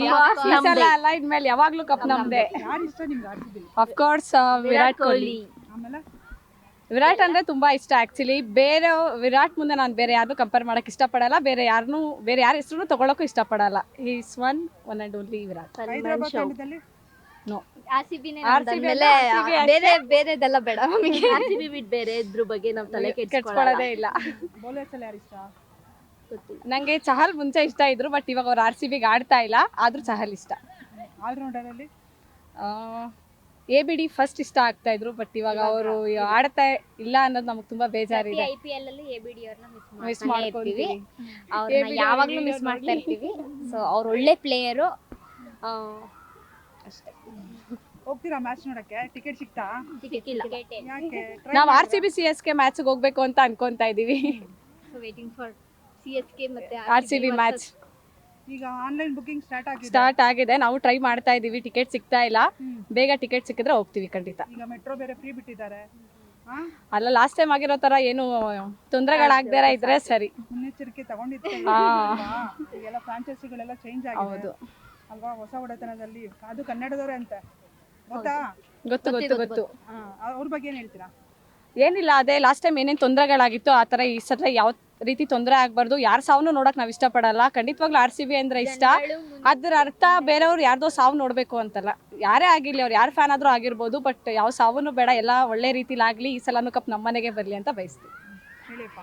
ಈ ಸಲ ಅಲ್ಲ ಇನ್ಮೇಲೆ ಯಾವಾಗ್ಲೂ ಕಪ್ ನಮ್ದೆ. ಯಾರು ಇಷ್ಟ ನಿಮ್ಗೆ R-C-B? Of course Virat Kohli. ಆಮೇಲೆ ವಿರಾಟ್ ಅಂದ್ರೆ ತುಂಬಾ ಇಷ್ಟ ಆಕ್ಚುಲಿ. ಬೇರೆ ವಿರಾಟ್ ಮುಂದೆ ನಾನು ಬೇರೆ ಯಾರನ್ನೂ ಕಂಪೇರ್ ಮಾಡಕ್ ಇಷ್ಟಪಡಲ್ಲ. ಬೇರೆ ಯಾರ ಹೆಸರು ತಗೊಳಕ್ಕೂ ಇಷ್ಟಪಡಲ್ಲ. Is one and only Virat. Hyderabad ತಂಡದಲ್ಲಿ ನೋ RCB ಬೇರೆ ಬೇರೆದೆಲ್ಲ ಬೇಡ ನಮಗೆ. RCB ಬಿಟ್ಟು ಬೇರೆ ಇದ್ರ ಬಗ್ಗೆ ನಾವು ತಲೆ ಕೆಡ್ಸ್ಕೊಳ್ಳೋದೇ ಇಲ್ಲ. ಬೌಲರ್ಸ್ ಎಲ್ಲ ಯಾರು ಇಷ್ಟ? ನಂಗೆ ಚಹಲ್ ಮುಂಚೆ ಇಷ್ಟ ಇದ್ರು, ಬಟ್ ಇವಾಗ ಅವ್ರು RCB ಆಡ್ತಾ ಇಲ್ಲ. ಆದ್ರೂ ಚಹಲ್ ಇಷ್ಟ. ಆಲ್ರೌಂಡರ್ ಅಲ್ಲಿ ABD ಫಸ್ಟ್ ಇಷ್ಟ ಆಗ್ತಾ ಇದ್ರು, ಬಟ್ ಇವಾಗ ಅವರು ಆಡ್ತಾ ಇಲ್ಲ ಅನ್ನೋದು ನಮಗೆ ತುಂಬಾ ಬೇಜಾರಿದೆ. IPL ಅಲ್ಲಿ ABD ಅವ್ರನ್ನ ಮಿಸ್ ಮಾಡ್ಕೊಂತೀವಿ. ಅವ್ರನ್ನ ಯಾವಾಗ್ಲೂ ಮಿಸ್ ಮಾಡ್ತಾ ಇರ್ತೀವಿ. ಸೊ ಅವ್ರು ಒಳ್ಳೆ ಪ್ಲೇಯರು ಅಷ್ಟೇ. ಹೋಗ್ತೀರಾ ಮ್ಯಾಚ್ ನೋಡಕ್ಕೆ? ಟಿಕೆಟ್ ಸಿಗ್ತಾ? ಸಿಕ್ಕಿಲ್ಲ. ಯಾಕೆ? ನಾವು RCB CSK ಮ್ಯಾಚ್ಗೆ ಹೋಗ್ಬೇಕು ಅಂತ ಅನ್ಕೊಂತಾ ಇದೀವಿ. ವೇಟಿಂಗ್ ಫಾರ್ CSK ಮತ್ತೆ RCB ಮ್ಯಾಚ್ ಈಗ ಆನ್ಲೈನ್ ಬುಕಿಂಗ್ ಸ್ಟಾರ್ಟ್ ಆಗಿದೆ. ನಾವು ಟ್ರೈ ಮಾಡ್ತಾ ಇದೀವಿ, ಟಿಕೆಟ್ ಸಿಗ್ತಾ ಇಲ್ಲ. ಬೇಗ ಟಿಕೆಟ್ ಸಿಕ್ಕಿದ್ರೆ ಹೋಗ್ತೀವಿ ಖಂಡಿತ. ಈಗ ಮೆಟ್ರೋ ಬೇರೆ ಫ್ರೀ ಬಿಟ್ಟಿದ್ದಾರೆ. ಅಲ್ಲ, ಲಾಸ್ಟ್ ಟೈಮ್ ಆಗಿರೋ ತರ ಏನು ತೊಂದರೆಗಳಾಗದೇ ಇದ್ರೆ ಸರಿ. ಮುನ್ನೆಚ್ಚರಿಕೆ ತಗೊಂಡಿರ್ತಾರೆ. ಈಗೆಲ್ಲ ಫ್ರಾಂಚೈಸಿಗಳೆಲ್ಲ ಚೇಂಜ್ ಆಗಿದೆ ಅಲ್ವಾ? ಹೊಸ ಒಡೆತನದಲ್ಲಿ ಅದು ಕನ್ನಡದವರೇ ಅಂತ ಗೊತ್ತಾ? ಗೊತ್ತು. ಅವ್ರ ಬಗ್ಗೆ ಏನ್ ಹೇಳ್ತೀರಾ? ಏನಿಲ್ಲ, ಅದೇ ಲಾಸ್ಟ್ ಟೈಮ್ ಏನೇನು ತೊಂದರೆಗಳಾಗಿತ್ತು ಆ ಥರ ಈ ಸಲ ಯಾವ ರೀತಿ ತೊಂದರೆ ಆಗಬಾರ್ದು. ಯಾರ ಸಾವನ್ನೂ ನೋಡಕ್ ನಾವು ಇಷ್ಟಪಡಲ್ಲ. ಖಂಡಿತವಾಗ್ಲೂ RCB ಅಂದ್ರೆ ಇಷ್ಟ. ಅದ್ರ ಅರ್ಥ ಬೇರೆಯವ್ರು ಯಾರ್ದೋ ಸಾವು ನೋಡಬೇಕು ಅಂತಲ್ಲ. ಯಾರೇ ಆಗಿರ್ಲಿ, ಅವ್ರು ಯಾರ ಫ್ಯಾನ್ ಆದ್ರೂ ಆಗಿರ್ಬೋದು, ಬಟ್ ಯಾವ ಸಾವನ್ನು ಬೇಡ, ಎಲ್ಲ ಒಳ್ಳೆ ರೀತಿಲಿ ಆಗಲಿ. ಈ ಸಲನೂ ಕಪ್ ನಮ್ಮನೆಗೆ ಬರಲಿ ಅಂತ ಬಯಸ್ತೀವಿ. ಹೇಳಿಯಪ್ಪ.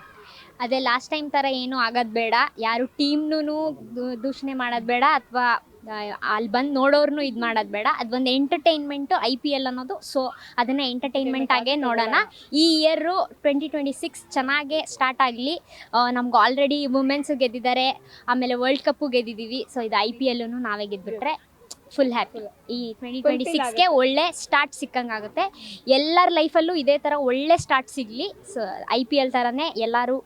ಅದೇ ಲಾಸ್ಟ್ ಟೈಮ್ ಥರ ಏನು ಆಗೋದು ಬೇಡ. ಯಾರು ಟೀಮ್ನೂ ದೂಷಣೆ ಮಾಡೋದು ಬೇಡ, ಅಥವಾ ಅಲ್ಲಿ ಬಂದು ನೋಡೋರ್ನು ಇದು ಮಾಡೋದು ಬೇಡ. ಅದೊಂದು ಎಂಟರ್ಟೈನ್ಮೆಂಟು IPL ಅನ್ನೋದು. ಸೊ ಅದನ್ನೇ ಎಂಟರ್ಟೈನ್ಮೆಂಟ್ ಆಗೇ ನೋಡೋಣ. ಈ ಇಯರು 2026 ಚೆನ್ನಾಗೇ ಸ್ಟಾರ್ಟ್ ಆಗಲಿ. ನಮ್ಗೆ ಆಲ್ರೆಡಿ ವುಮೆನ್ಸು ಗೆದ್ದಿದ್ದಾರೆ, ಆಮೇಲೆ ವರ್ಲ್ಡ್ ಕಪ್ಪು ಗೆದ್ದಿದ್ದೀವಿ. ಸೊ ಇದು IPL ನಾವೇ ಗೆದ್ಬಿಟ್ರೆ ಫುಲ್ ಹ್ಯಾಪಿ. ಈ 2026ಗೆ ಒಳ್ಳೆ ಸ್ಟಾರ್ಟ್ ಸಿಕ್ಕಂಗಾಗುತ್ತೆ. ಎಲ್ಲರ ಲೈಫಲ್ಲೂ ಇದೇ ಥರ ಒಳ್ಳೆ ಸ್ಟಾರ್ಟ್ ಸಿಗಲಿ. ಸೊ IPL ಥರನೇ ಎಲ್ಲರೂ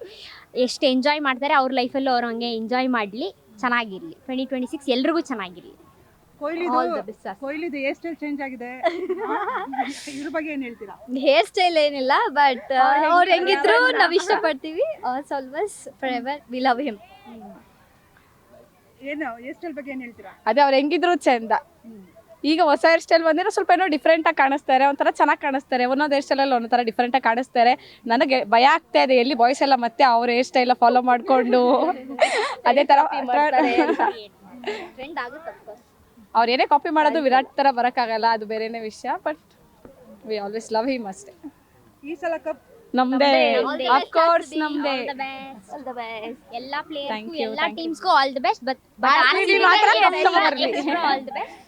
ಎಷ್ಟು ಎಂಜಾಯ್ ಮಾಡ್ತಾರೆ ಅವ್ರ ಲೈಫಲ್ಲೂ ಅವ್ರು ಹಂಗೆ ಎಂಜಾಯ್ ಮಾಡಲಿ, ಚೆನ್ನಾಗಿರಲಿ. 2026 ಎಲ್ರಿಗೂ ಚೆನ್ನಾಗಿರಲಿ. ಕೊಹ್ಲಿದು ಹೇರ್ ಸ್ಟೈಲ್ ಚೇಂಜ್ ಆಗಿದೆ, ಇದ್ರ ಬಗ್ಗೆ ಏನ್ ಹೇಳ್ತೀರಾ? ಹೇರ್ ಸ್ಟೈಲ್ ಏನಿಲ್ಲ, ಬಟ್ ಅವ್ರು ಹೆಂಗಿದ್ರು ನಾವು ಇಷ್ಟಪಡ್ತೀವಿ. Always for ever we love him. ಏನು ಹೇರ್ ಸ್ಟೈಲ್ ಬಗ್ಗೆ ಏನ್ ಹೇಳ್ತೀರಾ? ಅದೇ ಅವ್ರು ಹೆಂಗಿದ್ರು ಚಂದ. ಈಗ ಹೊಸ ಹೇರ್ ಸ್ಟೈಲ್ ಬಂದಿರೋ ಸ್ವಲ್ಪ ಏನೋ ಡಿಫ್ರೆಂಟ್ ಆಗಿ ಕಾಣಿಸ್ತಾರೆ, ಒಂಥರ ಚೆನ್ನಾಗಿ ಕಾಣಿಸ್ತಾರೆ. ಒಂದೊಂದು ಹೇರ್ ಸ್ಟೈಲಲ್ಲಿ ಒಂದೊಂದು ಥರ ಡಿಫ್ರೆಂಟ್ ಆಗಿ ಕಾಣಿಸ್ತಾರೆ. ನನಗೆ ಭಯ ಆಗ್ತಾ ಇದೆ, ಎಲ್ಲಿ ಬಾಯ್ಸ್ ಎಲ್ಲ ಮತ್ತೆ ಅವ್ರ ಹೇರ್ ಸ್ಟೈಲ್ ಫಾಲೋ ಮಾಡಿಕೊಂಡು ಅದೇ ಥರ ಟ್ರೆಂಡ್ ಆಗುತ್ತೆ. ಅವ್ರು ಏನೇ ಕಾಪಿ ಮಾಡೋದು ವಿರಾಟ್ ಥರ ಬರೋಕ್ಕಾಗಲ್ಲ, ಅದು ಬೇರೆನೇ ವಿಷಯ. But we always love him ಅಷ್ಟೇ. ಈ ಸಲ ಕಪ್ ನಮ್ದೇ, ಆಫ್ ಕೋರ್ಸ್ ನಮ್ದೇ. ಎಲ್ಲ ಪ್ಲೇಯರ್ಸ್ಗೂ ಎಲ್ಲ ಟೀಮ್ಸ್ಗೂ all the best. But RCB ಮಾತ್ರ ಕಪ್ ತಗೊಂಡ್ಬರ್ಲಿ. All the best.